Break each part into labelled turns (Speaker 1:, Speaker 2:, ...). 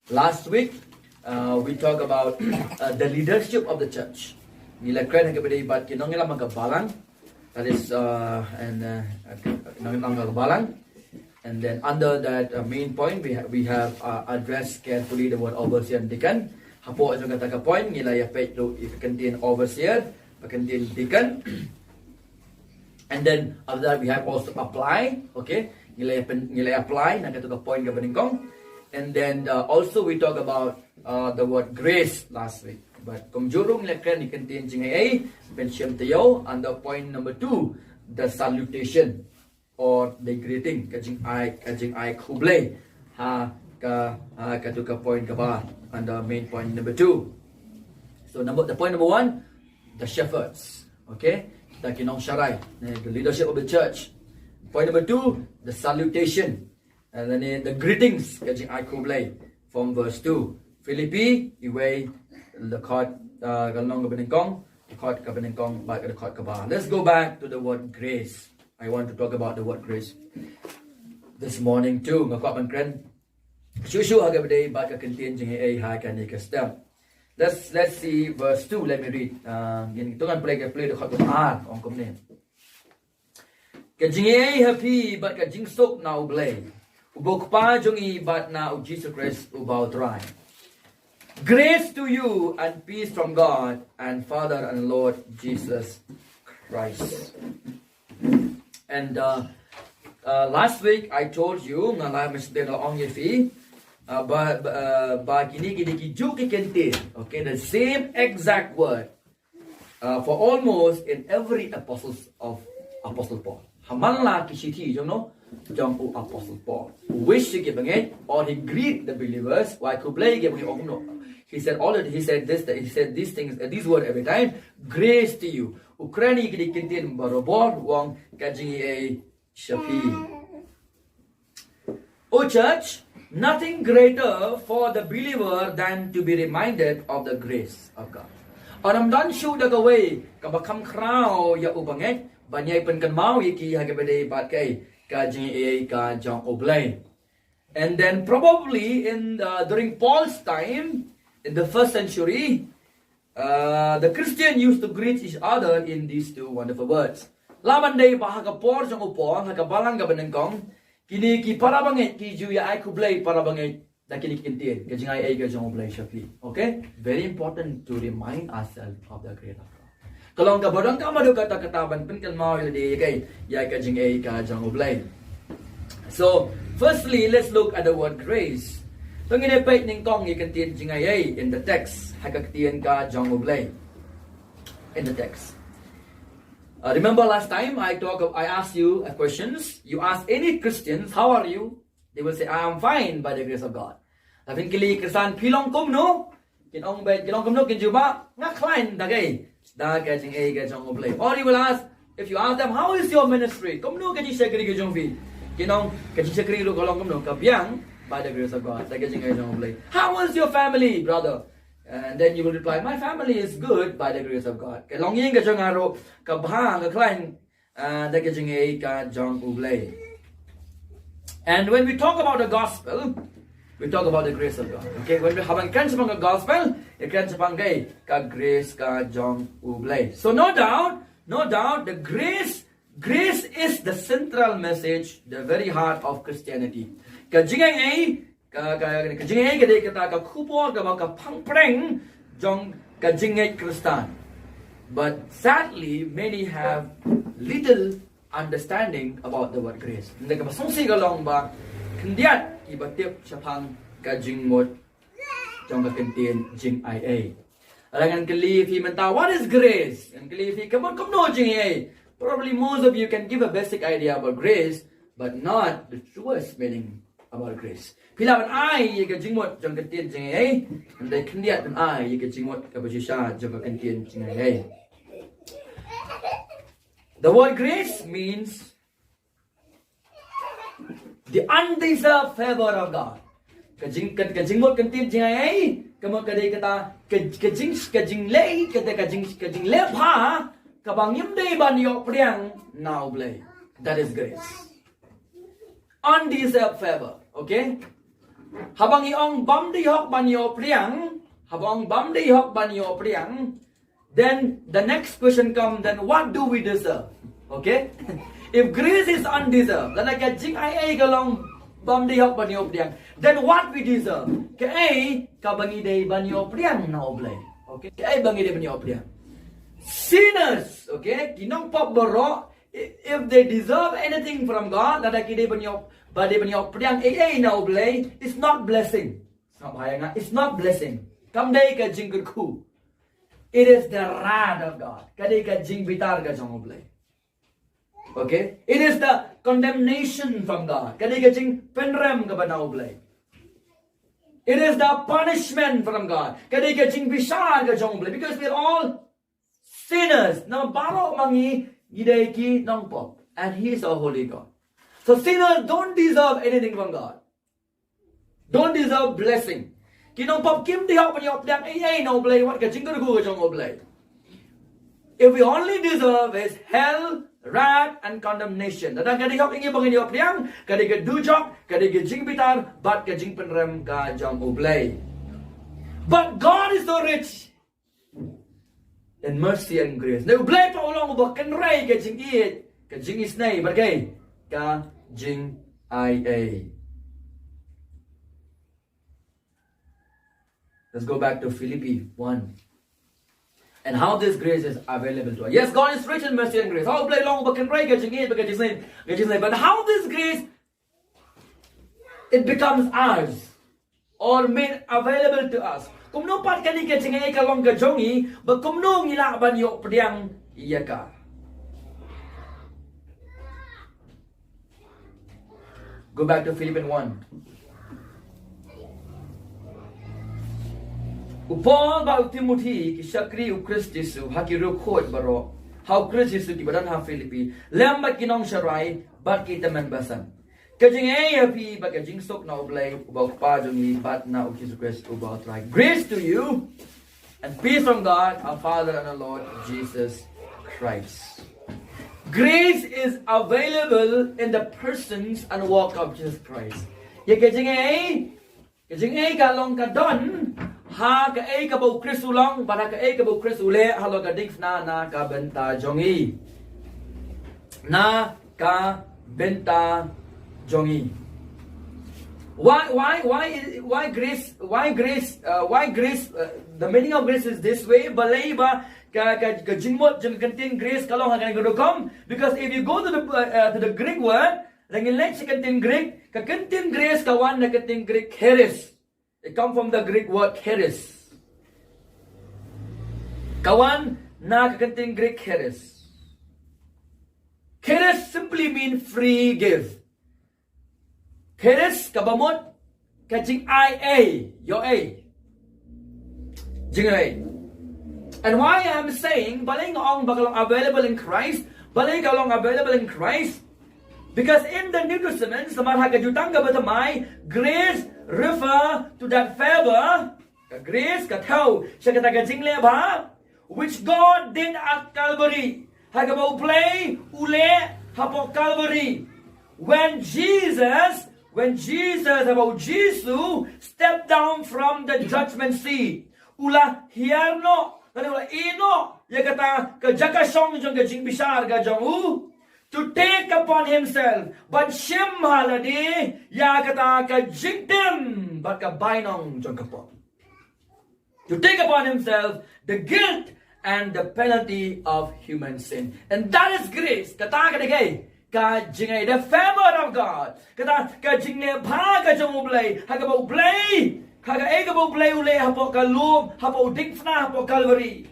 Speaker 1: Last week, we talked about the leadership of the church. Nila kren kepada ibat kinong nila magabalang. That is magabalang. And then under that main point, we have addressed carefully the word overseer and deacon. Hapo ang kata point nila ya page to if contain overseer, contain deacon. And then after that we have also apply, okay? Nila apply na kata point ka kong. And then also we talk about the word grace last week. But kung jurong lekran ni contain eiei, sngewthuh under point number 2, the salutation or the greeting khasi.Khublei katuka point ka ba under main point number 2. So the point number 1, the shepherds, okay? The kinong sharai, the leadership of the church. Point number 2, the salutation. And then the greetings khasi.Khublei from verse 2. Philipi, eiei, dkhot, dkhot kaba. Let's go back to the word grace. I want to talk about the word grace this morning too. Kren. Let's see verse 2. Let me read. Play the khot on komne. Eiei happy but sok na ublei. Ubok pa jongi but na Jesus Christ ubaw try. Grace to you and peace from God and Father and Lord Jesus Christ. And last week I told you okay, the same exact word for almost in every Apostle Paul. Hamanla kishiti, you know, John Apostle Paul, wish to give bangeit or he greet the believers. Why Khublei give no. He said already. He said this. He said these things. These words every time. Grace to you. Ukraini kidi kintin barobor wong eiei shapi. O church, nothing greater for the believer than to be reminded of the grace of God. Anam dan shu dagaway kabakam krao ya ubangeit banyai penkan mau yiki hagabede bat kay eiei Khublei. And then probably in during Paul's time, in the first century, the Christian used to greet each other in these two wonderful words. Laban day bahagapor jang upong hagabalang gabanengkong kini ki para bangeit ki juya ai Khublei para bangeit da kini ktien eiei Khublei shapi. Okay, very important to remind ourselves of the grace of God. Kalau ka bodong ka madu kata kataban penkan mau di kay ya eiei Khublei. So firstly, let's look at the word grace. In the text, in the text. Remember last time I asked you questions. You ask any Christians, how are you? They will say, I am fine by the grace of God. Or you will ask, if you ask them, how is your ministry? By the grace of God. How was your family, brother? And then you will reply, my family is good by the grace of God. And when we talk about the gospel, we talk about the grace of God. Okay, when we have a gospel, grace Khublei. So no doubt, the grace is the central message, the very heart of Christianity. Eiei Kristan. But sadly, many have little understanding about the word grace. What is grace? Probably most of you can give a basic idea about grace, but not the truest meaning about grace. Pilawan ai ye ka jingmot jong ktien eiei, and they kendiat an ai ye ka jingmot ka bajisha jong ktien eiei. The word grace means the undeserved favor of God. Ka jingmot ktien eiei, kamo kadai kata ka jinglei ka jingle pha ka bangim dei ban yok priang now blay. That is grace. Undeserved favor, okay? habang iong bam di hok banyo priang, habang bam di hok banyo priang, then the next question comes, then what do we deserve? Okay? If grace is undeserved, then I get jing eiei kalong bam di hok banyo priang, then what we deserve? Ke ei ka bangi dei banyo priang na oblay. Okay? Ke ei bangi dei banyo priang. Sinners, okay? Kinong pop boro, if they deserve anything from God, that I priang eiei na oblay, it's not blessing. It's not blessing. Kamday ka jingtih. It is the wrath of God. Kadai ka jingbitar ka jong oblay. Okay? It is the condemnation from God. Kadai ka jing penrem ka ba na oblay. It is the punishment from God. Kadai ka jing bishar ka jong oblay. Because we are all sinners. Na baro mangi gidai ki nong pop. And He is a holy God. So sinners don't deserve anything from God. Don't deserve blessing. Kinong pop kim di hok panyo priang eiei na oblay. What ka jingtih ka jong oblay. If we only deserve is hell, wrath, and condemnation. Dadang kadi hok ingi bangin yo priang, kadi ka dujok, kadi ka jingbitar, but ka jingpenrem ka jong oblay. But God is so rich in mercy and grace. Na oblay pa ulong ubah kenray ka jing iit, ka jing isnay, bagay ka jing eiei. Let's go back to Philipi 1. And how this grace is available to us. Yes, God is rich in mercy and grace. How play long but can break but how this grace it becomes ours or made available to us. Kung no pat kani ka jingay ka long ka jongi, but kung no ngilaban yo priang iyaka. Go back to Philippians 1. Upol ba Timothy ki Shakri u Christ Jesu hakiru khot baro how Christ Jesu ki badan ha Philippi lamba kinong sharai bat kita man basan kajing ei happy ba kajing sok na oblay ubaw pa jongi bat na u Jesus Christ ubaw try grace to you and peace from God our Father and our Lord Jesus Christ. Grace is available in the persons and work of Jesus Christ. Ye kajing ei ka long ka don ha ka ei ka bo Chris ulong para ka ei ka bo Chris ule halo ka ding na ka benta jongi na ka benta jongi. Why grace the meaning of grace is this way balay ba ka jingmot jing contain grace kalong ha ka come because if you go to the Greek word langin lek contain Greek ka contain grace kawan na contain Greek charis. It comes from the Greek word charis. Kawan na kakanting Greek charis. Charis simply means free gift. Charis kabamot kajing eiei, yo ei. Jing ei. And why I am saying baling ong bagalong available in Christ, baling kalong available in Christ, because in the New Testament, sa marha kajutang gabatamay, grace refer to that favor, grace katao, siya katagajing leba, which God did at Calvary. Hagabaw play, ule, hapo Calvary. When Jesus, about Jesus, stepped down from the judgment seat, ula hierno, ula ino, yakata kajaka song jong kajing bishar gajong to take upon himself, but shim haladi yakata ka jingtim but ka bainong jongkapon. To take upon himself the guilt and the penalty of human sin. And that is grace. Kata ka digay ka jingay the favor of God. Kata ka jingne bha ka jongublay hagabaw blay kaga egabaw blay ule hapo kalum hapo dingfna hapo Calvary.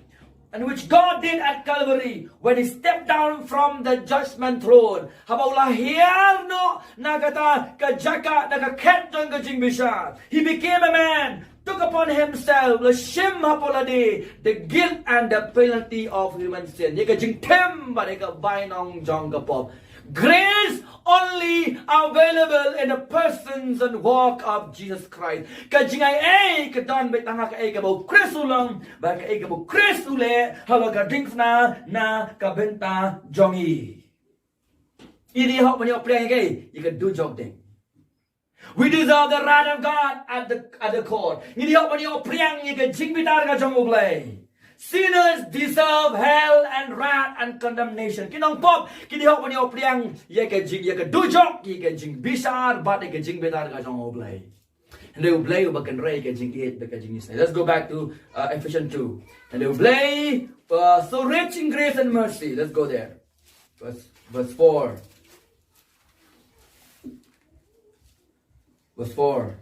Speaker 1: And which God did at Calvary when He stepped down from the judgment throne. Habaula hierno nagata kajaka nagaketong kajing bishar. He became a man, took upon himself the shim hapolade, the guilt and the penalty of human sin. Yekajing tem ba bainong jongapop. Grace only available in the persons and work of Jesus Christ. Kajingay ay kadon betanga ka ay kabaw Kristulang ba ka ay kabaw Kristule halaga dingfna na kabenta jongi. Ini hok manyo priang kay ikadu jog ding. We deserve the wrath of God at the court. Sinners deserve hell and wrath and condemnation. Kinong pop, kinihok pa niyo priang, yeka dujok, yeka jing bishar, but yeka jing betar ka jong oblay. And they oblay ubakan ray ka jing eight, ka jing isnay. Let's go back to Ephesians 2. And they oblay, so rich in grace and mercy. Let's go there. Verse 4. Verse 4.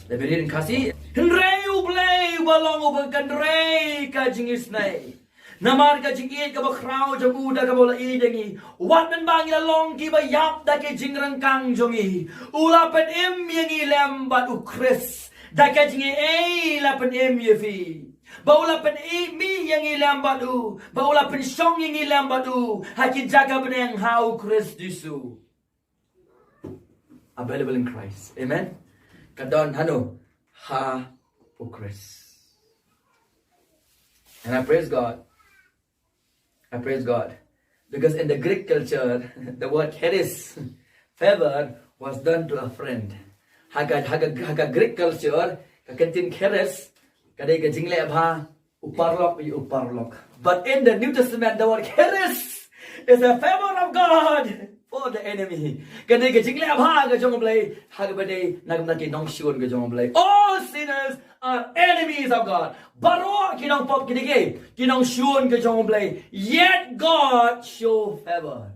Speaker 1: Let me read in khasi. Henrei ublei balong ubakan rei ka jingis nay. Namar ka jingit ka bakrao jamu da ka bola idengi. Wat men bang long ki ba yap da ke jingrang kang jongi. Ula pen im yangi lembat ukris. Da ka jingi ei la pen im yefi. Baula pen ei mi yangi lembat u. Baula pen shong yangi lembat u. Haki jaga beneng how Chris disu. Available in Christ. Amen. Kadon hano ha ukris. And I praise God. I praise God. Because in the Greek culture, the word charis, favor, was done to a friend. Haga Greek culture, kakantin charis, kadai ka jingle abha, uparlok. But in the New Testament, the word charis is a favor of God for the enemy. Kadai ka jingle abha ka jongoblay, hagabade nagamnaki nong shun ka jongoblay. All sinners are enemies of God. Baro kinong pop kinige, kinong shun ka jongoblay. Yet God show favor.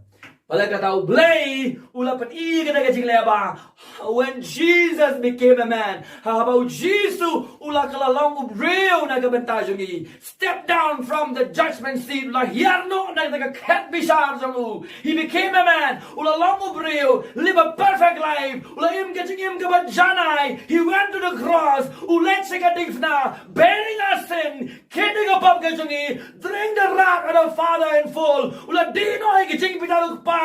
Speaker 1: Wala ka tao blay, ulapan ka jingle abha. When Jesus became a man, how about Jesus ula kalalong ubreo nagabantajongi, step down from the judgment seat la hierno nagakat bishar jongu. He became a man, ula long ubreo, live a perfect life, ula im kabanjanai. He went to the cross, ulet sekadigfna, bearing our sin, kidding up kajongi, drink the wrath of the Father in full, ula dino higajing pitalukpa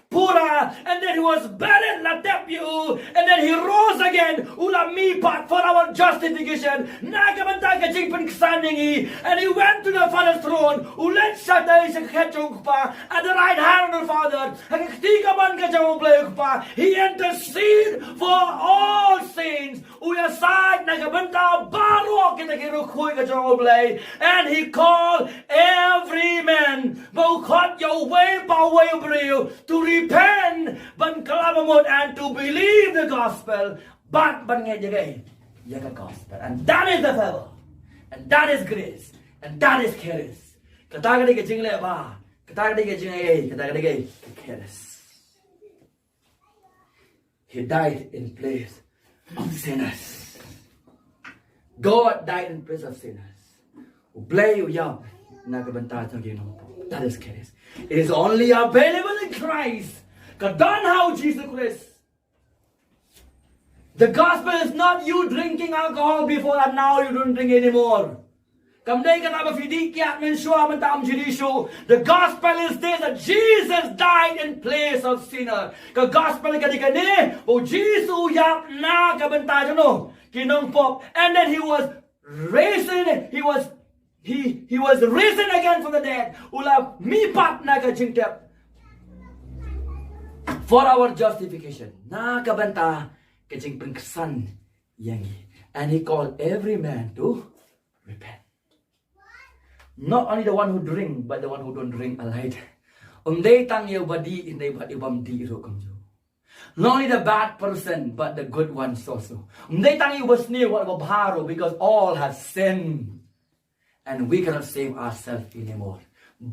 Speaker 1: pura, and then he was buried la tepu. And then he rose again, ula mi pat for our justification. Nagamanta ka jingpan ksaningi, and he went to the Father's throne. Ulet shatay sa kachungpa at the right hand of the Father. Hagaktika man ka jangublayukpa. He intercede for all saints. Uya side nagamanta baro kitakirukuy ka jangublay, and he called every man dkhot your way to repent, ban kalamamot, and to believe the gospel, but bangeit yaga gospel, and that is the favor, and that is grace, and that is charis. Katagadi ka jingle ba, katagadi ka jingle, katagadi ka charis. He died in place of sinners. God died in place of sinners. Ublay uyab nagabanta ng ginoo. That is charis. It is only available in Christ. Kadon how Jesus Christ. The gospel is not you drinking alcohol before and now you don't drink anymore. The gospel is this, that Jesus died in place of sinner. The gospel is that Jesus and then he was risen, he was risen again from the dead. For our justification. And he called every man to repent. Not only the one who drink, but the one who don't drink alike. Not only the bad person, but the good ones also. Because all have sinned. And we cannot save ourselves anymore. You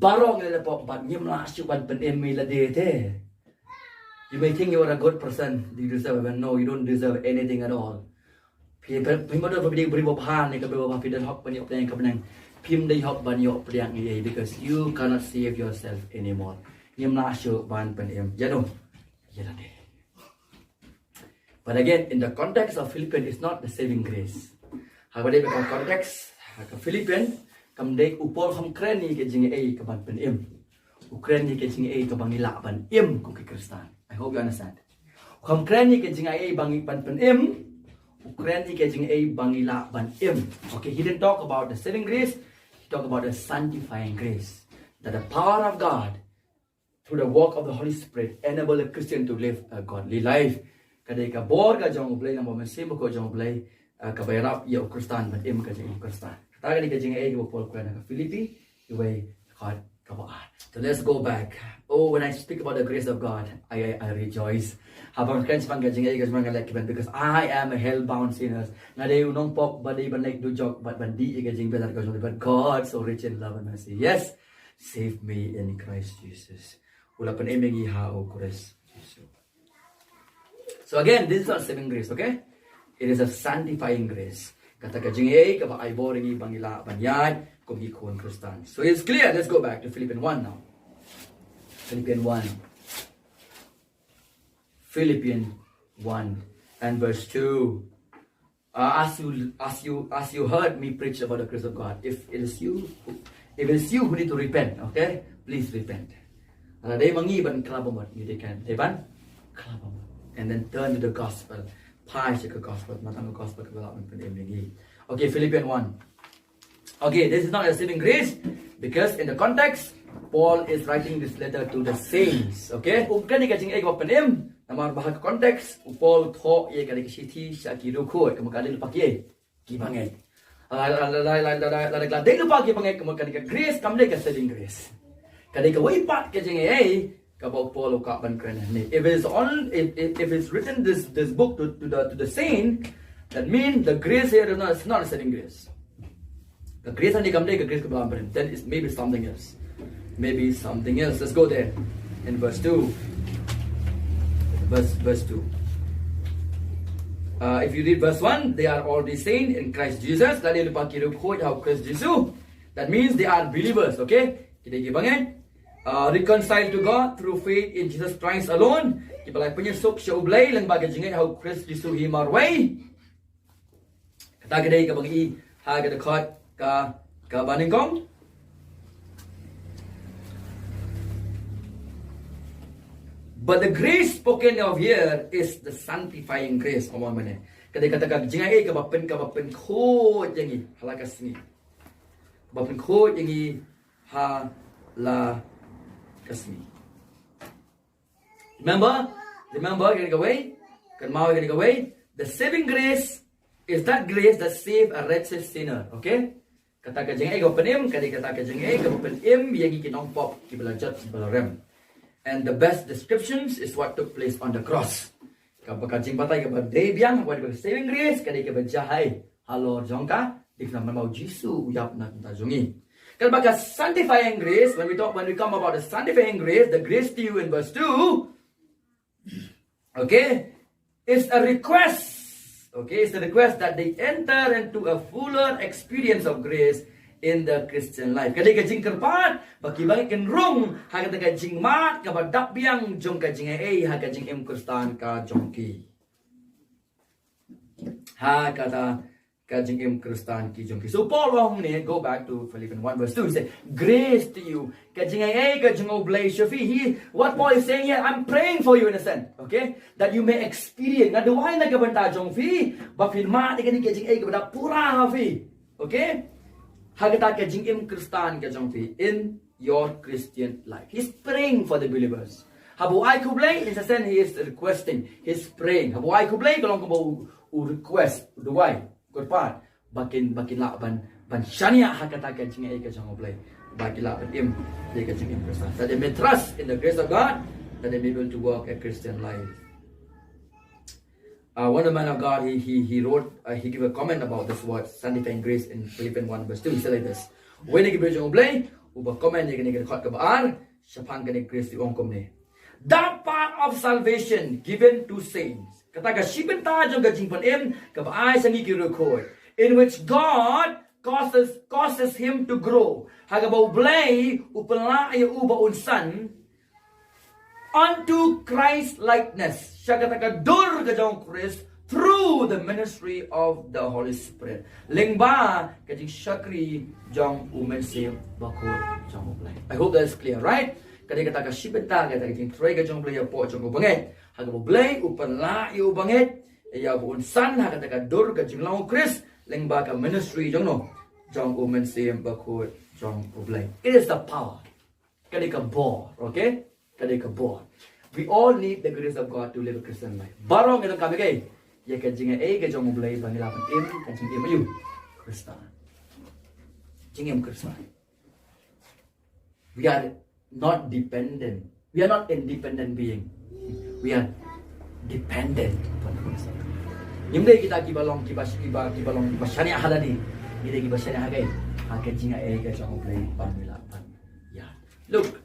Speaker 1: may think you are a good person, you deserve heaven. No, you don't deserve anything at all. Because you cannot save yourself anymore. But again, in the context of Philippines, it's not the saving grace. However, in the context of Philippines, kren ni ke jing eiei kaban pen im. Kren ni ke jing eiei kabang ila ban im kung Kristan. I hope you understand. Kren ni ke jing eiei bang ban pen im. Kren ni ke jing eiei bang ila ban im. Okay, he didn't talk about the saving grace. He talked about the sanctifying grace. That the power of God through the work of the Holy Spirit, enable a Christian to live a godly life. Kadai ka bor ka jong Khublei nang mesim ko jong Khublei ka bayrap ya Kristan ban im ka jing Kristan. Kata ka ni ka jing ei ka Paul ka na Philipi, eiei dkhot ka ba. So let's go back. Oh, when I speak about the grace of God, I rejoice. Habang kan sepang ka jing ei ka sepang ka lek because I am a hell-bound sinner. Ngadai unong pop badai ban like do jog but bandi ka jing belar ka jong but God so rich in love and mercy. Yes, save me in Christ Jesus. Ulapan emengi hao Christ Jesus. So again, this is not saving grace, okay? It is a sanctifying grace. Kata ka jingay, ka ba ay boringi bangila banyad, kung ikon Kristan. So it's clear. Let's go back to Philippians 1 now. Philippians 1. Philippians 1 and verse 2. As you heard me preach about the grace of God, if it is you who need to repent, okay? Please repent. They mangiban klabamot, they can. Deban klabamot. And then turn to the gospel. Pai ke gospel, matang gospel ke dalam pendengi. Okay, Philippians 1. Okay, this is not a saving grace because in the context, Paul is writing this letter to the saints. Okay, bukan ni kacing ek penem. Namar bahag konteks, Paul tho ye kali kiti syaki ruko kemudian kali lupa ye bangeit. Dia lupa bangeit kemudian kali grace kamle ke saving grace. Kali ke wipat kacing ei. Paul kren. If it's written this book to the saint, that means the grace here is not a saving grace. The grace and the grace then it's maybe something else. Maybe something else. Let's go there in verse 2. Verse 2. If you read verse 1, they are already saints in Christ Jesus. That means they are believers. Okay? Reconciled to God through faith in Jesus Christ alone. Kipalay penyesuk Khublei lang bagai jingit how Christ Jesus he marway. Kata kadai ka bagi ha ka dkhot ka baningkong. But the grace spoken of here is the sanctifying grace. Omong mana? Kadai kata ka jingit ka bapen khot yangi halakas ni. Bapen khot yangi ha la kasmi. Remember, getting away. Getting away. The saving grace is that grace that save a wretched sinner. Okay? Kata ka jengay ka penim, kata ka jengay ka penim, yang ikinong pop kibalajat balarem. And the best descriptions is what took place on the cross. Kapag jing patay ka ba debyang, what is saving grace? Kata ka ba jahay, halor jongka, di na mau Jisu uyap na tajungi. Because sanctifying grace, when we come about the sanctifying grace, the grace to you in verse 2, okay, is a request. Okay, it's a request that they enter into a fuller experience of grace in the Christian life. Kada ka jing kerpat, baki bangit ken rung, ha ka jing mat, ka badap biang jong ka jing ei, ha ka jing em Kristan ka jongki. Ha kata Kajing im Kristan ki jongki. So Paul wong ni go back to Philippians 1 verse 2. He said, grace to you. Kajing eiei, kajing Khublei shafi. What Paul is saying here, I'm praying for you in a sense. Okay? That you may experience. Nga duway na kabanta jongfi. Bafirma ni kajing eiei kabanta pura hafi. Okay? Hagata kajing im Kristan ka jongfi in your Christian life. He's praying for the believers. Habuai Khublei, in a sense, he is requesting. He's praying. Habuai Khublei, kalong ko request. Duway. Kurpan bakin lakban ban syania hakata ka jing ei ka jang Khublei baki lakban im they ka jing im Kristan that they may trust in the grace of God, that they may be able to walk a Christian life. One of the man of God he wrote he gave a comment about this word sanctifying grace in Philippians 1 verse 2. He said like this: when you give jang Khublei uba comment ni ka dkhot ka baar syapang ka ni grace di ongkom ni that part of salvation given to saints. Kata ka shibun ta jong ka jing panem ka baai sangi ki ruko, in which God causes him to grow. Haga Khublei upala ay uba unsan unto Christ likeness. Siya kata ka dur ka jong Christ through the ministry of the Holy Spirit. Lingba ka jing shakri jong umensi bakor jong Khublei. I hope that is clear, right? Kadi kata ka shibun ta kata ka jing try ka jong Khublei po jong bangeit. Haga Khublei upala ay bangeit ya buun san ha kata ka dur ka jing long Chris lengba ka ministry jong no jong umen sim bakut jong Khublei. It is the power. Kadi ka bor, okay? Kadai ka born. We all need the grace of God to live a Christian life. Barong itong kami kay. Ya ka jingtih ka jong Khublei bangilapan ka jingtih mayu. Kristen. Jingem Kristen. We are not dependent. We are not independent being. We are dependent upon Christ. Imdai kita kibalong syariah halani. Kita kiba syariah kay. Akan jingtih ka jong Khublei bangilapan. Yeah. Look,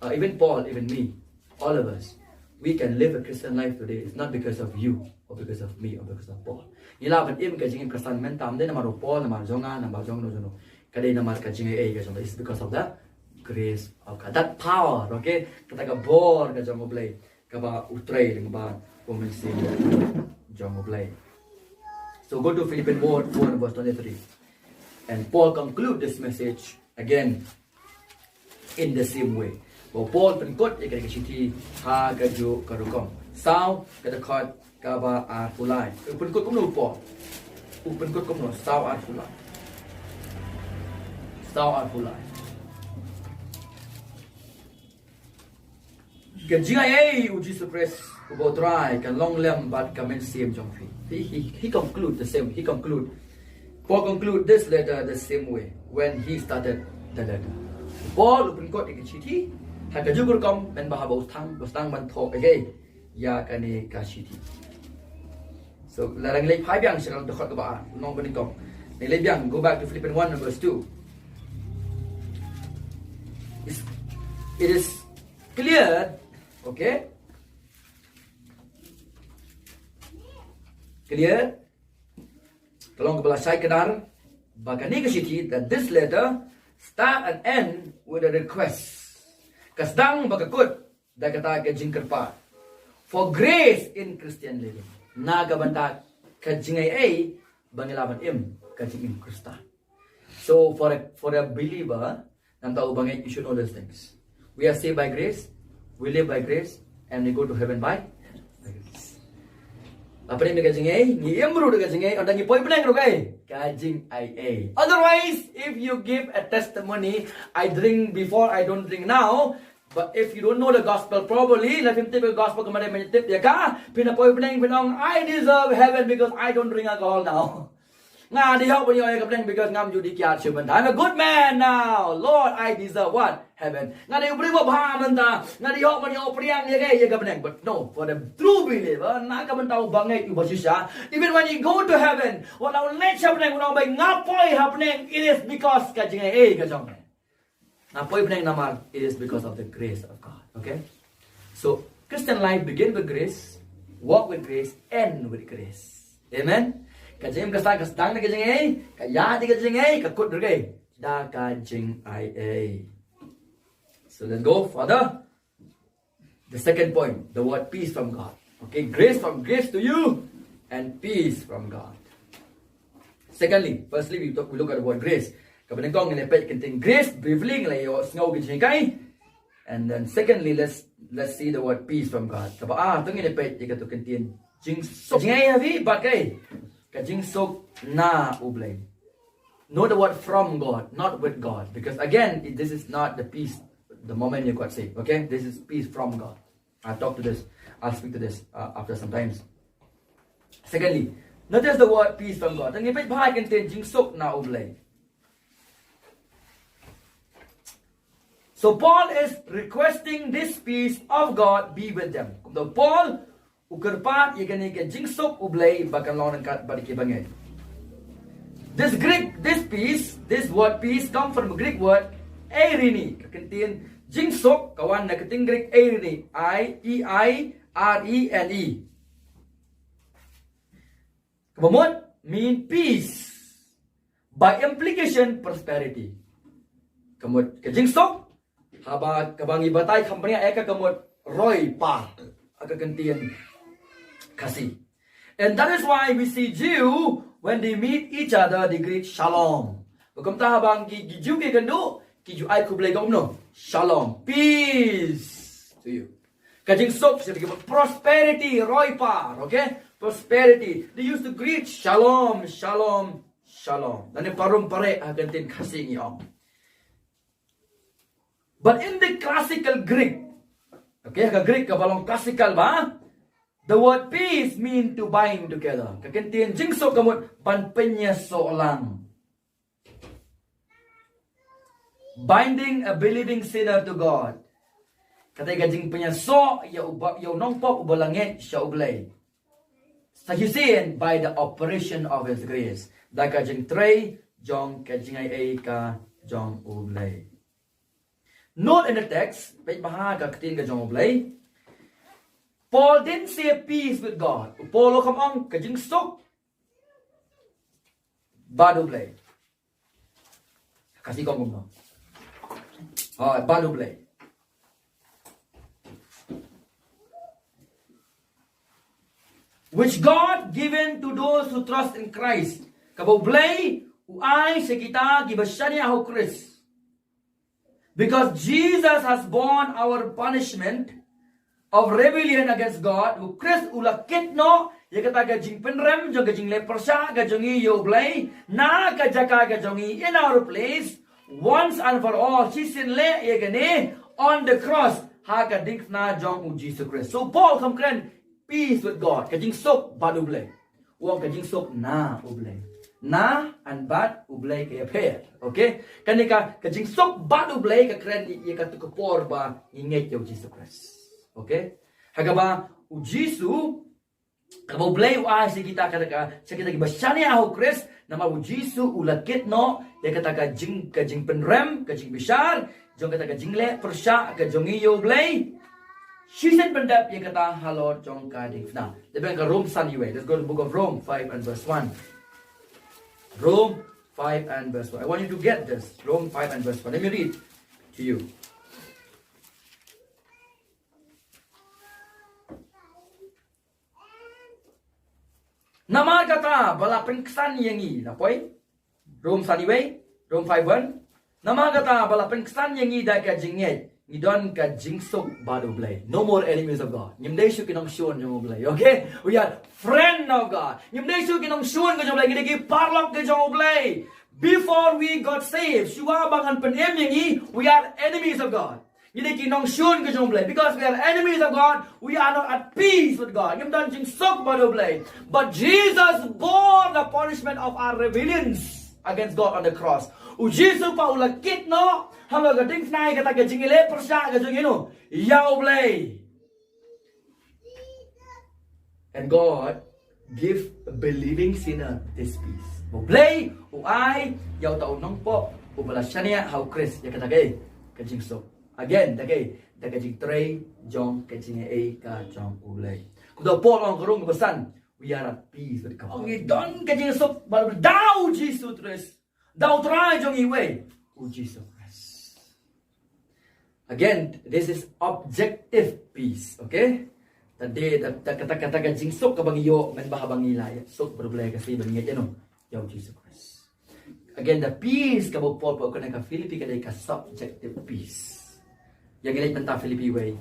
Speaker 1: even Paul, even me, all of us, we can live a Christian life today. It's not because of you, or because of me, or because of Paul. Nila ban im ka jingem Kristen mentam de namar Paul, namar jonga, namar jong no jono. Kadai namar ka jingtih ka jong. It's because of the grace of God. That power, okay? Kata ka bor ka jong Khublei, ka ba utray ling ba kumensi jong Khublei. So go to Philippians 4 verse 23. And Paul conclude this message again in the same way. Paul penkot ya kata kiti ha kaju karukom. Sao kata dkhot ka ba fulai. Penkot kumno Paul. Penkot kumno sao fulai. Sao fulai. Kan jingtih Jesus Christ go try kan long lem but kamen same jong fi. He conclude the same. Paul conclude this letter the same way when he started the letter. Paul penkot ikiti ha kaju karukom men bahaba bastang ban thok okay. Ya kane kashiti. So larang lay phai byang sing dkhot ka ba nong ban kong. Ni lay byang go back to Philippians 1 verse 2. It is clear, okay? Clear? Tolong kepala saya kedar bagani kashiti that this letter start and end with a request. Kasdang bagakut da kata ka jingkerpa for grace in Christian living. Naga banta ka jingtih bangilaban im ka jingim Kristen. So for a believer, nam tahu bangeit, you should know these things. We are saved by grace, we live by grace, and we go to heaven by grace. Apa ni ka jingtih? Ni imru ka jingtih, onda ni poi penang ro kai. Ka jingtih. Otherwise, if you give a testimony, I drink before, I don't drink now. But if you don't know the gospel properly, let him tip the gospel kemana menyetip ya ka? Pinapoi penang pinong, I deserve heaven because I don't drink alcohol now. Nga di hok punya ay kaplang because ngam judi kiat shibun. I'm a good man now. Lord, I deserve what? Heaven. Nga di ubri mo bah menta. Nga di hok punya opriang ya kay ya kaplang. But no, for the true believer, na ka mentau bangeit ubasisya. Even when you go to heaven, walau nature penang unang bay ngapoy hapneng, it is because ka jingtih ka jong. Ngapoy penang namar, it is because of the grace of God. Okay? So, Christian life begin with grace, walk with grace, end with grace. Amen? Kajing kasdang na kajing kaya di kajing kakut dergay da kajing eiei. So let's go further. The second point, the word peace from God. Okay, grace to you and peace from God. Secondly, firstly we look at the word grace. Kapag kong nilipet contain grace briefly ngalay yo sngew kajing kay. And then secondly, let's see the word peace from God. Kapag tung nilipet ika to contain jingtih havi but kay sngewthuh. Know the word from God, not with God. Because again, this is not the peace the moment you got saved. Okay? This is peace from God. I'll speak to this after some times. Secondly, notice the word peace from God. Ang ipit bahay contain jingtih. So Paul is requesting this peace of God be with them. The Paul ukerpat ikani ke jingtih bakal lawan kat balik bangeit. This peace, this word peace come from the Greek word eiei. Contain jingtih kawan na keting Greek eiei. I-E-I-R-E-N-E. Kemudian mean peace. By implication prosperity. Kemudian ke jingtih haba kabangi batay company eka kemudian roy pa aga contain khasi. And that is why we see Jew when they meet each other they greet shalom. Bagam ta habang Jew ke kendo ki ai Khublei kom no shalom, peace to you. Kajing sok sebagai prosperity roy par, okay? Prosperity. They used to greet shalom, shalom, shalom. Dan parum pare akan tin khasi ngiyong. But in the classical Greek, Okay, ka Greek ka balong classical ba? The word peace mean to bind together. Ka ktien jingsok kamot panpenya solang. Binding a believing sinner to God. Katay gajing penya so ya nongpok bangeit siya ublay. Sahisin by the operation of His grace. Da kajing tray jong kajing eiei ka jong ublay. Note in the text, page bahaga ktien ka jong ublay. Paul didn't say peace with God. Paul come on kajing sok badublay. Kasi kong gumno. Badublay. Which God given to those who trust in Christ. Kabublay uay sa kita gibasya niya ako Christ. Because Jesus has borne our punishment of rebellion against God. Who Christ ulakit no. Ya kata gajing penrem jong gajing lepersya gajong iyo blay na kajaka gajong in our place once and for all. Sisin le ya gani on the cross ha kadink na jong Jesus Christ. So Paul come kren peace with God. Kajing sok bad ublay. Uang kajing sok na ublay. Na and bad ublay kaya pair. Okay? Kanika kajing sok bad ublay ka kren iya katukupor ba ingit yung Jesus Christ. Okay? Hagaba u Jesus kamu ublay u ay si kita kataka sa kita gibasya niya ako Christ na mau Jesus ulakit no ya kata kajing penrem kajing bishar jong kata kajing le persya kajong iyo ublay. She said pendap ya kata halor jong kadif. Now, lebih ke Rome anyway. Let's go to the book of Rome 5 and verse 1. Rome 5 and verse 1. I want you to get this. Rome 5 and verse 1. Let me read to you. Namar kata bala pengkesan yang i. Napoi? Rome anyway. Rome 5:1. Namar kata bala pengkesan yang i dah kajingnya. Nidon ka jingsok badu blay. No more enemies of God. Nyimday shu kinong shun yung blay. Okay? We are friend of God. Nyimday shu kinong shun ka jong blay. Gidagi parlok ka jong blay. Before we got saved, shuwa bangan penem yang i, we are enemies of God. Gidagi kinong shun ka jong blay. Because we are enemies of God, we are not at peace with God. Nyimdan jingsok badu blay. But Jesus bore the punishment of our rebellions against God on the cross. Jesus pa ulakit no. Halo gading snai kata gajing ile persya gajing ino. Ya ublay. And God give a believing sinner this peace. Ublay uay yaw taon nong po ubala siya niya how Chris ya kata gay gajing so. Again dagay da gajing tray jong gajing eiei ka jong ublay. Kuda po ang karong basan. We are at peace with God. Ang idon gajing so baru daw Jesus Christ. Daw try jong iway. O Jesus Christ. Again, this is objective peace. Okay? Tadi kata-kata gajing sok kabang iyo man bahabang ilay. Sok problema kasi bangeit ano. Yaw Jesus Christ. Again, the peace kabog Paul pa ko na ka Philipi kada ka subjective peace. Yang gilit man ta Philipi way.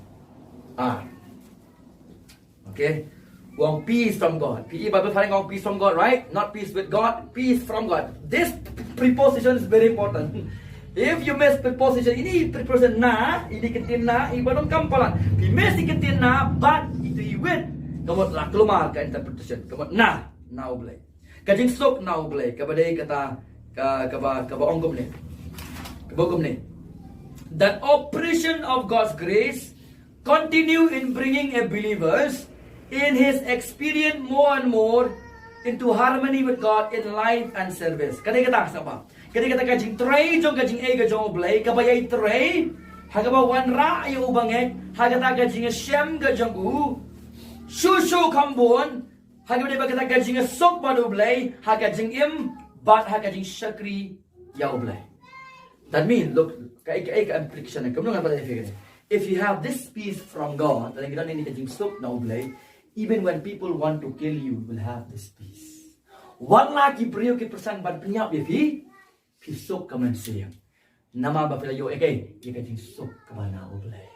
Speaker 1: Okay? Wang peace from God. PE Bible filing wang peace from God, right? Not peace with God, peace from God. This preposition is very important. If you miss preposition, ini preposition na, ini ktien na, iba nung kampalan. If you miss ktien na, but itu iwit. Kamot lah keluar ka interpretation. Kamot na ublay. Kajing sok na ublay. Kabadai kata kaba onggom ni. Kabogom ni. That operation of God's grace continue in bringing a believers in his experience more and more into harmony with God in life and service. Kadai kata apa? Kadai kata kajing tray jong kajing eiei kajong ublay kabayay tray hagaba wanra yung bangeit hagata kajing shem kajong shushu kambon hagaba ba kata kajing sok bad ublay hagajing im but hagajing shakri ya ublay. That means look kay application kamu nga pala figure. If you have this peace from God, then you don't need kajing sok na ublay. Even when people want to kill you, you will have this peace. One lagi beriyo ki persan ban penyap yefi, pisok kaman siya. Nama ba pila yo ekay, ikajing sok kamana ublay.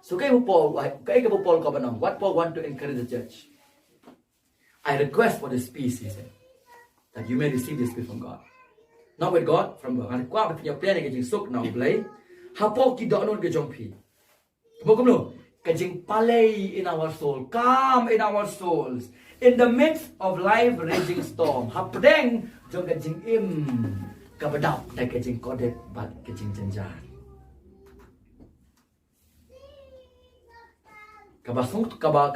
Speaker 1: So kay Paul ka banong. What Paul want to encourage the church? I request for this peace, he said, that you may receive this peace from God. Not with God, from God. Ano kwa ba penyap ikajing sok na ublay? Hapo ki doon ka jong pi. Bukan kajing palay in our soul, calm in our souls. In the midst of life raging storm, hapdeng jong kajing im kabadap na kajing kodet bat kajing janjan. Kabasung kaba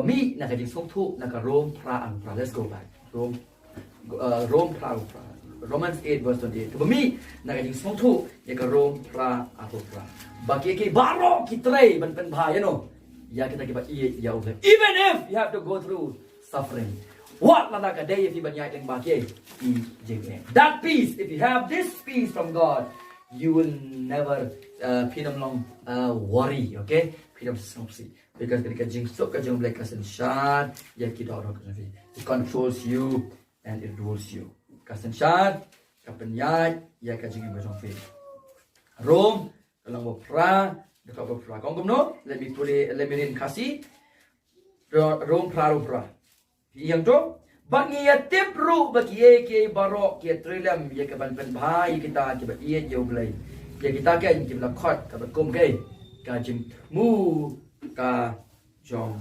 Speaker 1: mi na kajing sngewthuh na ka rom pra ang pra. Let's go back. Rom pra. Romans 8 verse 28. Kabami na kajing sngewthuh ya ka rom pra ato pra. Baki ki baro kitray ban pen bhai ya kita kiba ya uble. Even if you have to go through suffering. What lada ka day if you banyai leng baki jing. That peace, if you have this peace from God, you will never pinam long worry, okay? Pinam songsi. Because ketika jing sok ka jong blek kasen shad ya kita orang ka it controls you and it rules you. Kasen shad kapenyai ya ka jing ba jong fe. Rome Kalau mau pra, dekat pra. Kau no? Let me read in khasi. Rom pra. Yang tu, bagi ya tip ru bagi ye ke barok ke trilam ye ke ban bhai kita ke ba ye je ulai. Ye kita ke ke dkhot ka kum ke ka jing mu ka jong.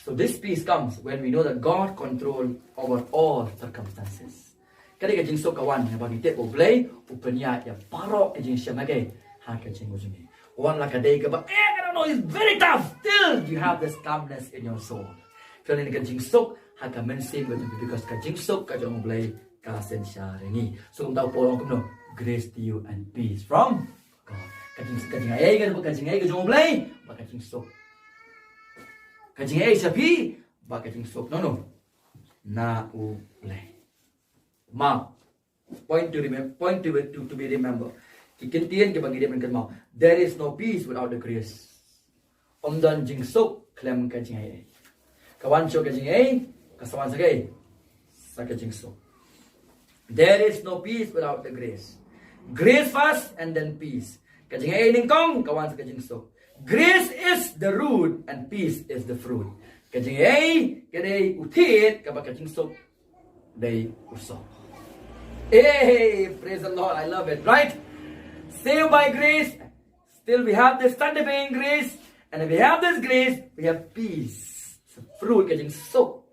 Speaker 1: So this peace comes when we know that God controls over all circumstances. Kali kajing sok kawan yang bagi tip Khublei upenya ya parok kajing syamage ha kajing ujungi. One like a day ka ba I don't know, it's very tough. Still you have this calmness in your soul. Kali kajing sok ha ka mensim because kajing sok kajing Khublei ka sen sha rengi. So kung tahu polong kumno grace to you and peace from God. Kajing eiei kajing eiei kajing Khublei ba kajing sok. Kajing eiei sapi ba kajing sok. No. Na Khublei. Mark, point to be remembered. Ktien ke bagi dia mengenal. There is no peace without the grace. Dan jing sok klem kajing eiei. Kawan sok kajing eiei, kasawan sagai sakajing sok. There is no peace without the grace. Grace first and then peace. Kajing eiei ningkong kawan sakajing sok. Grace is the root and peace is the fruit. Kajing eiei kadai utit kabak kajing sok dai usok. Hey, praise the Lord, I love it, right? Saved by grace, still we have this thunderbang grace, and if we have this grace, we have peace. It's a fruit getting soaked.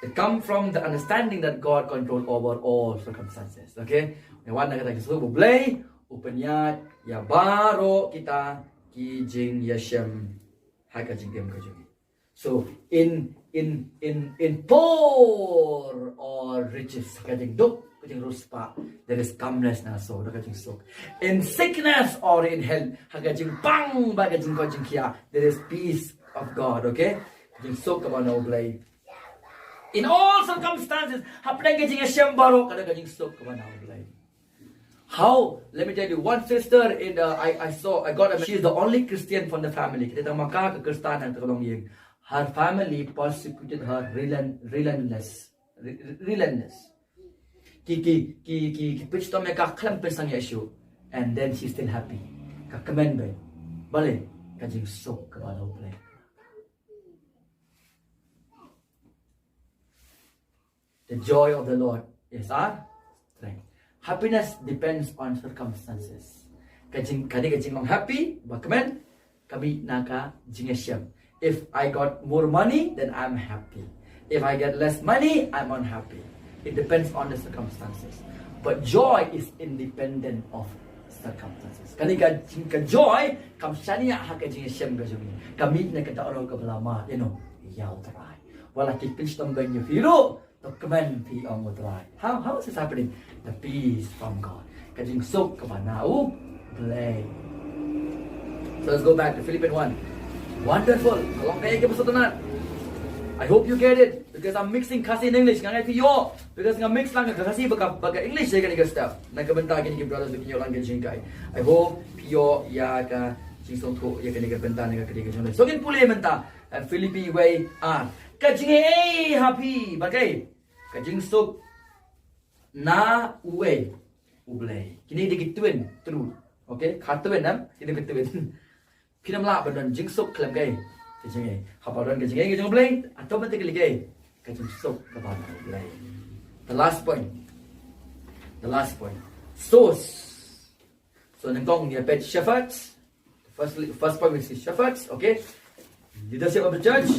Speaker 1: It comes from the understanding that God controls over all circumstances. Okay? Yang warna kata kita Khublei, upenya ya baro kita kijing yashem haka jingem kajung. So in poor or riches, kajing duk, kajing ruspa, there is calmness na so, kajing sok. In sickness or in health, kajing pang ba kajing kia, there is peace of God, okay? Kajing sok kaban na Khublei. In all circumstances, hapdeng kajing Hashem baro kada kajing sok kaban na Khublei. How? Let me tell you, one sister in the she's the only Christian from the family. Kita maka ke Kristanan terlong yeng. Her family persecuted her relentless. Ki pitch to me ka klem pesang Yesu, and then she's still happy. Ka commend ba? Bale kajing sok ka ba Khublei. The joy of the Lord is our strength. Happiness depends on circumstances. Kajing happy, bakmen kami naka jingesyam. If I got more money, then I'm happy. If I get less money, I'm unhappy. It depends on the circumstances. But joy is independent of circumstances. Kani ka joy, kam shania ha ka jingesyam ka jumi. Kami na ka daoro ka belama, yaw tarai. Wala ki pinch tambang you firo. Dokumen pi ang utrai. How is this happening? The peace from God. Kajing sok kabanau Khublei. So let's go back to Philippines 1. Wonderful. Along kaya kebesutunan. I hope you get it because I'm mixing khasi in English. Ngangai piyo because nga mix lang ka khasi baga English saya kan stuff. Nagkabenta kini brothers bikin lang jingkai. I hope piyo ya ka sngewthuh ya kan benta nga kini kan. So kin puli menta Philipi way kajing eiei happy bagai kajing sok na Khublei. Kini dikituin true. Okay? Katuin nam kini dikituin. Pinam la badan jing sok klem gai. Kajing eiei. Haparan kajing eiei kajing Khublei automatically gai. Kajing sok kaban Khublei. The last point. source. So nangkong niya pet shepherds. First point we see shepherds, okay? Leadership of the church.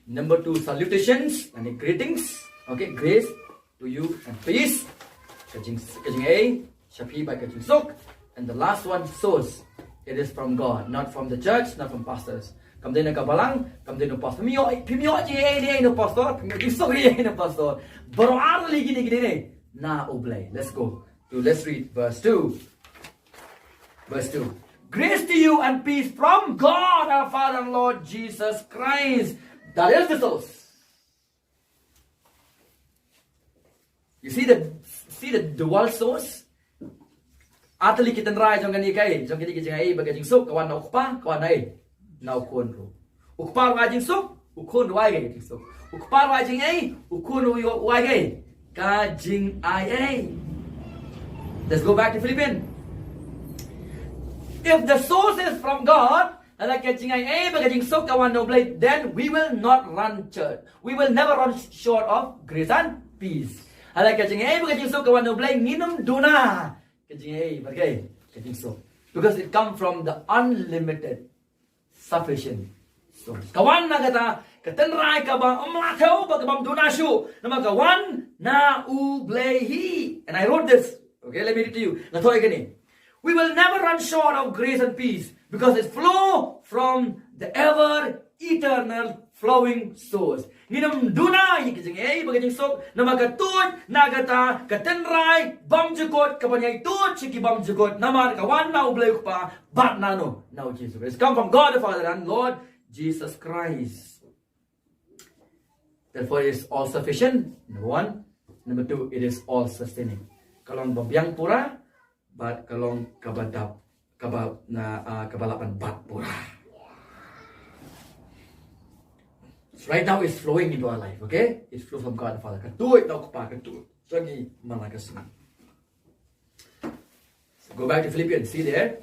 Speaker 1: Number 2, salutations and greetings. Okay, grace to you and peace. Kajing A, Shapi by Kajing Sok. And the last one, source. It is from God, not from the church, not from pastors. Kamde na kabalang, kamde no pastor. Pimyo je no pastor, pimyo Kajing Sok no pastor. Baro arli gini ne. Na oblay. Let's go. Let's read verse 2. Verse 2. Grace to you and peace from God our Father and Lord Jesus Christ. That is the source. You see the dual source? Atali kita nrai jong kani kai, jong kini kita ai bagai jing sok kawan na ukpa, kawan ai na ukon ro. Ukpa wa jing sok, ukon wa gai jing sok. Ukpa wa jing ai, ukon wa gai ka jing ai. Let's go back to Philippines. If the source is from God, then we will not run church. We will never run short of grace and peace. Because it comes from the unlimited, sufficient source. Kawan na kata, katenrai ka ba umlateo ba kabam dunashu. Nama kawan na ublehi. And I wrote this. Okay, let me read to you. Nathoy gani. We will never run short of grace and peace because it flows from the ever eternal flowing source. Ninam duna yikijing ei bagajing sok namakatut nagata katenrai bam jukot kapanyai tut chiki bam jukot namar kawan na ublay pa bat nano now Jesus Christ. Come from God the Father and Lord Jesus Christ. Therefore it is all sufficient. Number 1. Number 2, it is all sustaining. Kalong babyang pura but kalong kabalapan bat pura. So right now it's flowing into our life, okay? It flows from God the Father. Katuit na kupa, katuit. Sagi malakas na. So go back to Philippians. See there?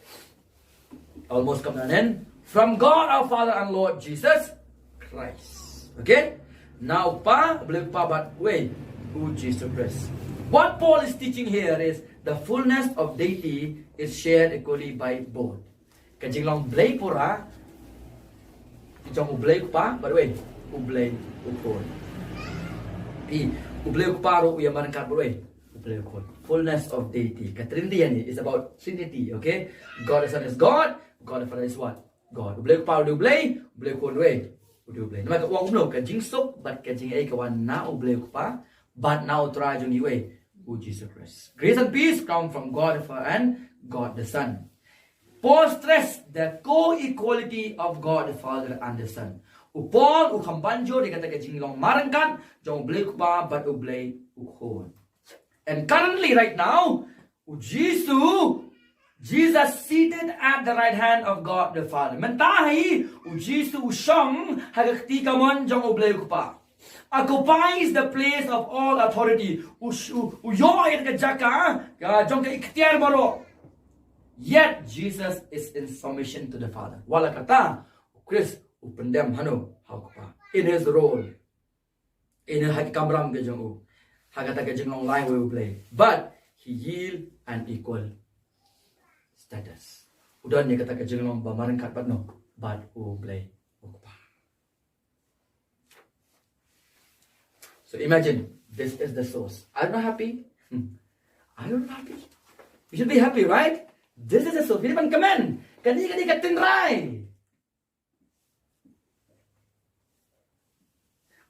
Speaker 1: Almost come to an end. From God our Father and Lord Jesus Christ. Okay? Now pa, believe pa, but wait. Who Jesus Christ. What Paul is teaching here is the fullness of deity is shared equally by both. Kajing long blay pura, itong ublay pa, by the way, ublay ukon. Ublay ukparo uyaman ka, by the way, ublay ukon. Fullness of deity. Katrindian is about Trinity, okay? God the Son is God, God the Father is what? God. Ublay ukparo ublay ukon way. Ublay. Naman ka uang kajing sok, but kajing ay kawan na ublay ukpa, but now try jung iwe. Who Jesus Christ. Grace and peace come from God the Father and God the Son. Paul stressed the co-equality of God the Father and the Son. Paul ukambanjo dikata kajing long marangkan jong ublay kupa but ublay ukhon. And currently right now, Jesus seated at the right hand of God the Father. Mentahi Jesus usyang hagakti kamon jong ublay kupa. Occupies the place of all authority. Yet Jesus is in submission to the Father. Wala kata, Chris upendem hano hakupa in his role. In a hakamram gajong hagata gajong line we will play. But he yield an equal status. Udan ni kata gajong bamarangkat but no, but will play hakupa. So imagine, this is the source. Are you not happy? Are you not happy? You should be happy, right? This is the source. Hindi man kamen. Kani katinray.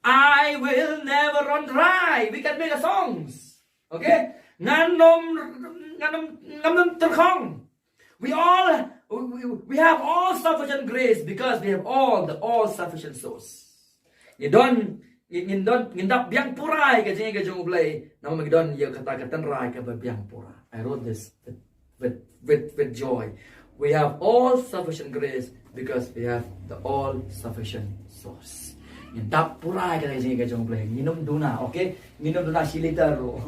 Speaker 1: I will never run dry. We can make a songs. Okay? Nganom terkong. We have all sufficient grace because we have all the all sufficient source. You don't Ngindap biang purai kajing kajong ublay. Now magdon ya kata rai ka biang pura. I wrote this with joy. We have all sufficient grace because we have the all sufficient source. Ngindap purai kajing kajong ublay. Nginom duna, okay? Nginom duna siliter ro.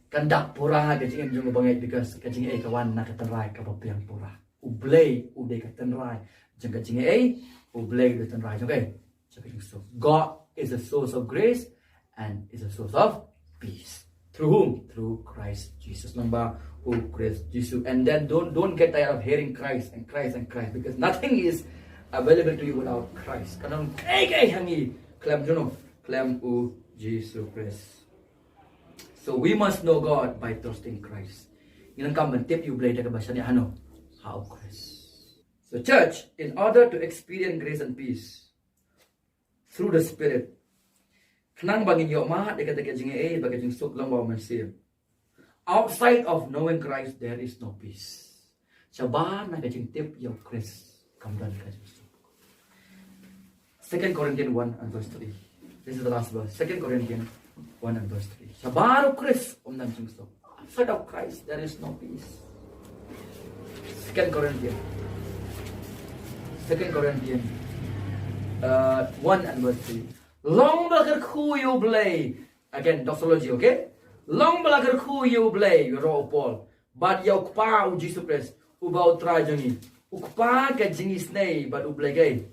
Speaker 1: Kandak pura kajing kajong bangeit because kajing kawan na rai ka biang pura. Ublay uday rai. Jang kajing ublay rai. Okay? God is a source of grace and is a source of peace. Through whom? Through Christ Jesus. Nang ba Oh Christ Jesus. And then don't get tired of hearing Christ and Christ and Christ, because nothing is available to you without Christ. Kanang kay hangi claim claim oh Jesus Christ. So we must know God by trusting Christ. Yung tip you blade ka ba siya ni how Christ. So church, in order to experience grace and peace through the Spirit, kanang bangin yo ma de kata jingtih bagai jing sok lang man save. Outside of knowing Christ, there is no peace. Sabar na kajing tip yo Christ kamdan ka jing sok. 2 Corinthians 1 and verse 3. This is the last verse. 2 Corinthians 1 and verse 3. Sabar Christ omdan jing sok. Outside of Christ, there is no peace. 2 Corinthians 1 and verse 3. Long bkhasi.Khublei. Again, doxology, okay? Long bkhasi.Khublei, Paul. But yaw pa u Jesus Christ, ubaw trajangi. Ukpa ka jing isnay, but ublay kay.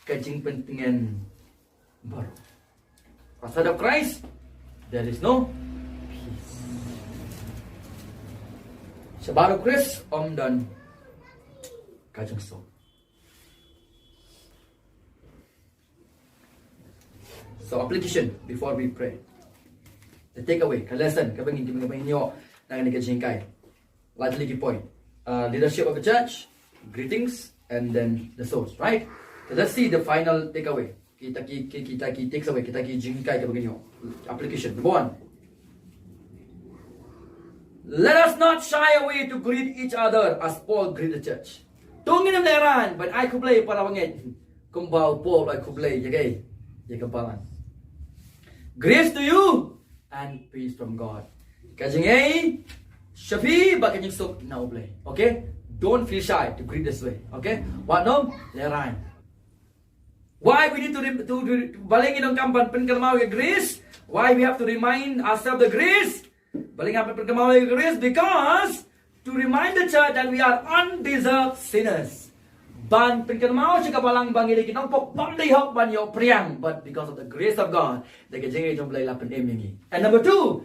Speaker 1: Ka jing pentingan baru. Outside of Christ, there is no peace. Sa baru Christ, omdan kajang so. So application before we pray. The takeaway, ka lesson, kabangin nyo na nagkajingkay. Largely key point. Leadership of the church, greetings, and then the souls, right? So let's see the final takeaway. Kita takes away, kita jingkay kabangin nyo. Application. Number 1. Let us not shy away to greet each other as Paul greeted the church. Tungin ang leran, but I Khublei para bangeit. Kumbaw Paul I Khublei, yagay, yagampalan. Grace to you and peace from God. Kajingay, shafi, but kajing sok na ublay. Okay? Don't feel shy to greet this way. Okay? What no? Leran. Why we need to balingin ang kampan penkalmaw yung grace? Why we have to remind ourselves the grace? Balingin ang penkalmaw yung grace because to remind the church that we are undeserved sinners. Ban penkalmaw siya kabalang bangili kinang pok pamdihok ban yo priang, but because of the grace of God, the kajingay jong blay lapan emingi. And number two,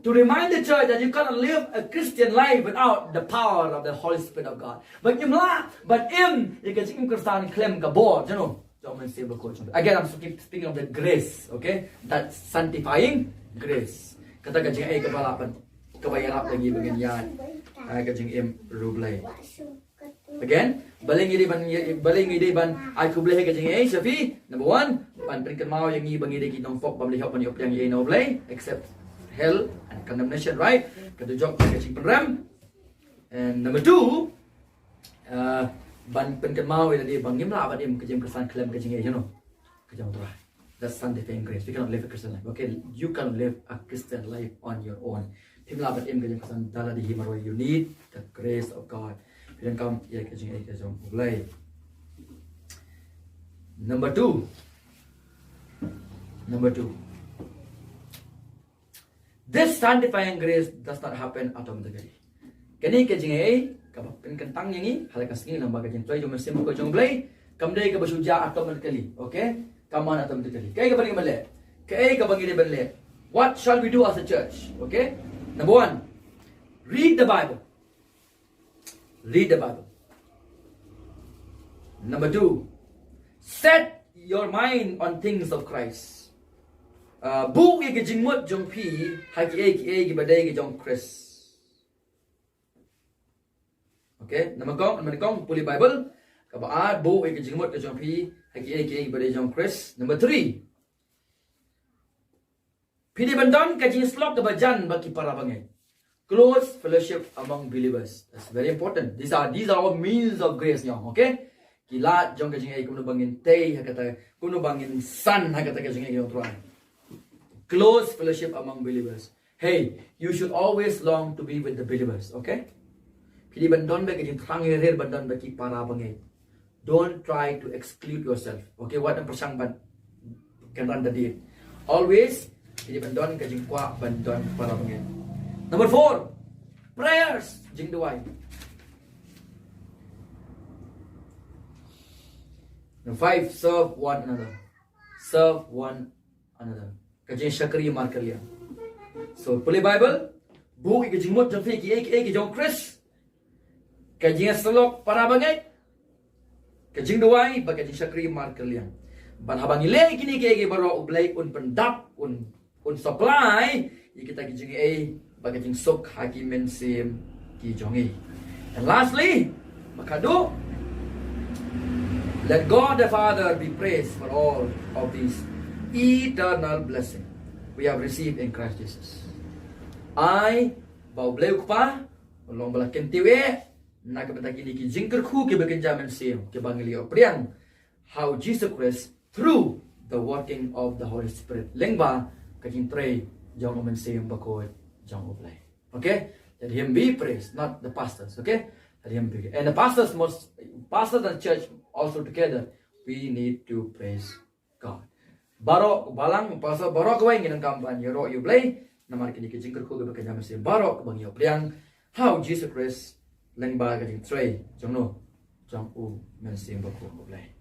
Speaker 1: to remind the church that you cannot live a Christian life without the power of the Holy Spirit of God. But you can see Christian claim kabor, you know. Again, I'm speaking of the grace, okay? That sanctifying grace. Kata kajing ay kabalapan, kabayarap lagi bagian yan. Kajing rublay. Again, baling idi ban ay Khublei kajing ay shafi. Number 1, pan penkalmaw yang ibang idi kitong fok pamlihok pan yung ay noblay, except hell and condemnation, right? Katujok kajing penram. And number 2, ban penkalmaw ila bang imla ban im kajing Christian claim kajing ay, you know. Kajang tura. That's sanctifying grace. We cannot live a Christian life. Okay, you can live a Christian life on your own. Timla ban im kajing Christian dala di himaro. You need the grace of God. Number 2. This sanctifying grace does not happen automatically. Kani kajing ay kapag kantang yangi halakas ngi nang bagay jentoi jom sim ko jong blay kamdai ka basuja automatically. Okay? Come on automatically. Kay ka bang mali? Kay ka bang mali? What shall we do as a church? Okay? Number 1. Read the Bible. Read the Bible. Number 2, set your mind on things of Christ. Bu ye jingmut jong pi haki badai jong Christ. Okay, number kong puli Bible. Kabaad bu ye jingmut jong pi haki badai jong Christ. Number 3, pidi bandon kajing slok kebajan bagi para bangeit. Close fellowship among believers. That's very important. These are all means of grace nyong, okay? Kila jong kajing ay kuno bangin tay hakata kuno bangin san hakata kajing ay tuan. Close fellowship among believers. Hey, you should always long to be with the believers, okay? Pili bandon ba kajing trangirir bandon ba ki para bangit. Don't try to exclude yourself. Okay, what ang persang ban can run the deed. Always pili bandon kajing kwa bandon para bangit. Number 4, prayers. Jingduay. Number 5, serve one another. Serve one another. Kajing syakri mark kalian. So, puli Bible, bu ke jingmut jong fi ki jong Chris ke jing selok para bangeit ke jing duai ba ke jing sakri mar kerliang ban habang ile kini ke baro ublei un pendap un supply kita ke jing ba ke jing sok haki men sim ki jong and lastly makadu let God the Father be praised for all of these eternal blessings we have received in Christ Jesus. I bau bleu pa long bala kentiwe na ka bata kini ki jingker khu ke bakin jamen sim ke bangeli opriang how Jesus Christ through the working of the Holy Spirit lengba ka jing pray jong men sim bako jong oblay. Okay, let him be praised, not the pastors. Okay, let him be, and the pastors and church also together we need to praise God. Barok balang pasal barok kawai nginang kampan yoro you play namar kini ke jingker khu ke bakin jamen sim barok bang yo priang how Jesus Christ lengba ka jing tray jong no jong u men sim bako oblay.